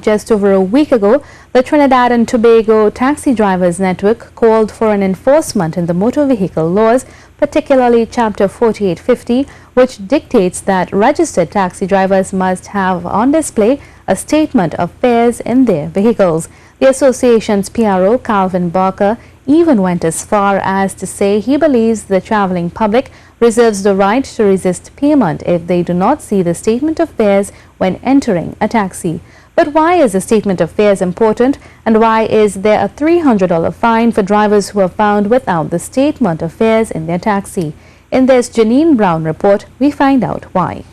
just over a week ago, the Trinidad and Tobago Taxi Drivers Network called for an enforcement in the motor vehicle laws, particularly Chapter 4850, which dictates that registered taxi drivers must have on display a statement of fares in their vehicles. The association's PRO, Calvin Barker, even went as far as to say he believes the traveling public reserves the right to resist payment if they do not see the statement of fares when entering a taxi. But why is the statement of fares important, and why is there a $300 fine for drivers who are found without the statement of fares in their taxi? In this Janine Browne report, we find out why.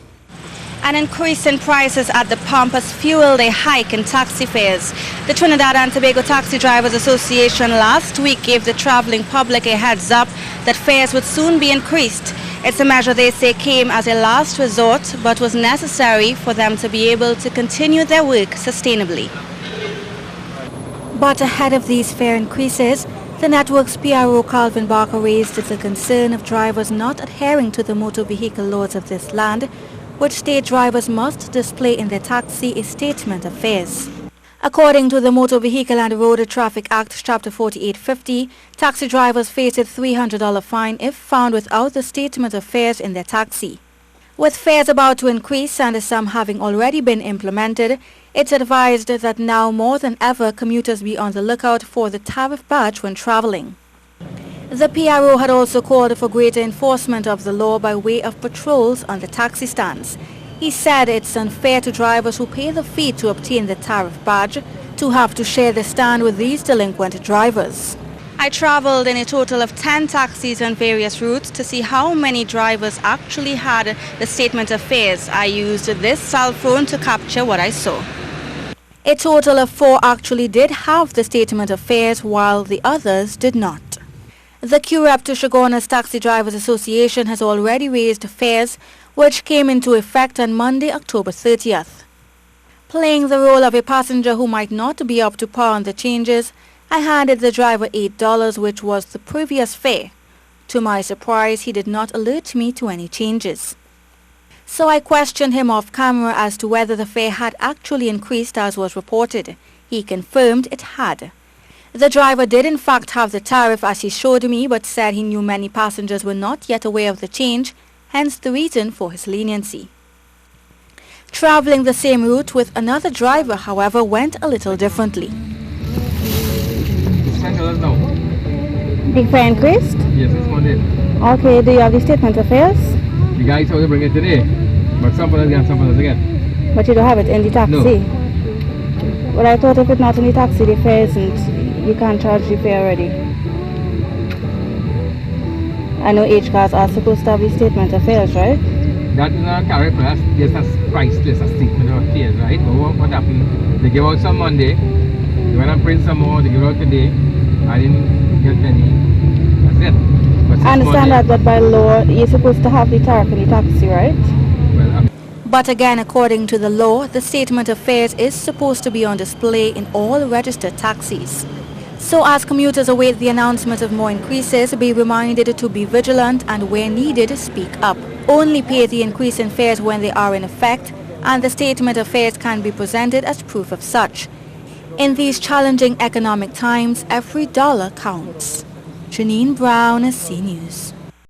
An increase in prices at the pump has fueled a hike in taxi fares. The Trinidad and Tobago Taxi Drivers Association last week gave the traveling public a heads up that fares would soon be increased. It's a measure they say came as a last resort, but was necessary for them to be able to continue their work sustainably. But ahead of these fare increases, the network's PRO Calvin Barker raised the concern of drivers not adhering to the motor vehicle laws of this land, which state drivers must display in their taxi a statement of fares. According to the Motor Vehicle and Road Traffic Act, Chapter 4850, taxi drivers face a $300 fine if found without the statement of fares in their taxi. With fares about to increase and some having already been implemented, it's advised that now more than ever commuters be on the lookout for the tariff badge when traveling. The PRO had also called for greater enforcement of the law by way of patrols on the taxi stands. He said it's unfair to drivers who pay the fee to obtain the tariff badge to have to share the stand with these delinquent drivers. I traveled in a total of 10 taxis on various routes to see how many drivers actually had the statement of fares. I used this cell phone to capture what I saw. A total of 4 actually did have the statement of fares, while the others did not. The QREP to Shoguna's Taxi Drivers Association has already raised fares, which came into effect on Monday, October 30th. Playing the role of a passenger who might not be up to par on the changes, I handed the driver $8, which was the previous fare. To my surprise, he did not alert me to any changes. So I questioned him off camera as to whether the fare had actually increased as was reported. He confirmed it had. The driver did in fact have the tariff as he showed me, but said he knew many passengers were not yet aware of the change, hence the reason for his leniency. Traveling the same route with another driver, however, went a little differently. The fare increased? Yes, it's Monday. Okay, do you have the statement of fares? The guy told to bring it today, but some others get, some others again. But you don't have it in the taxi? No. Well, I thought if it's not in the taxi, the fare isn't. You can't charge the fare already. I know H cars are supposed to have the statement of fares, right? That is not carry plus, there's a price list, a statement of fares, right? But what happened? They give out some Monday, they went and print some more, they give out today. I didn't get any. That's it. But I understand that by law, you're supposed to have the tariff in the taxi, right? Well, but again, according to the law, the statement of fares is supposed to be on display in all registered taxis. So as commuters await the announcement of more increases, be reminded to be vigilant and where needed, speak up. Only pay the increase in fares when they are in effect, and the statement of fares can be presented as proof of such. In these challenging economic times, every dollar counts. Janine Browne, C News.